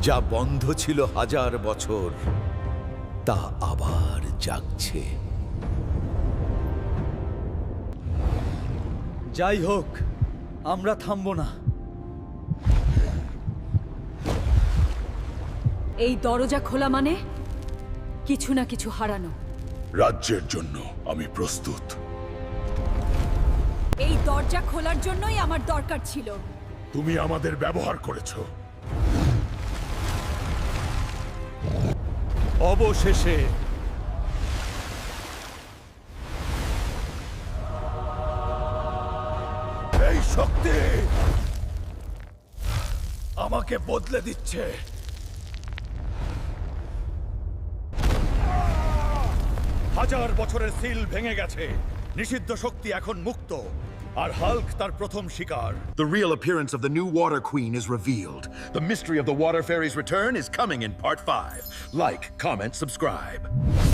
যা বন্ধ ছিল হাজার বছর তা আবার জাগছে। যাই হোক, আমরা থামবো না। এই দরজা খোলা মানে কিছু না কিছু হারানো। রাজ্যের জন্য আমি প্রস্তুত। এই দরজা খোলার জন্যই আমার দরকার ছিল। তুমি আমাদের ব্যবহার করেছো। অবশেষে এই শক্তি আমাকে বদলে দিচ্ছে। হাজার বছরের সিল ভেঙে গেছে, নিষিদ্ধ শক্তি এখন মুক্ত, আর হাল্ক তার প্রথম শিকার। The real appearance of the new Water Queen is revealed. The mystery of the Water Fairy's return is coming in Part 5. Like, comment, subscribe.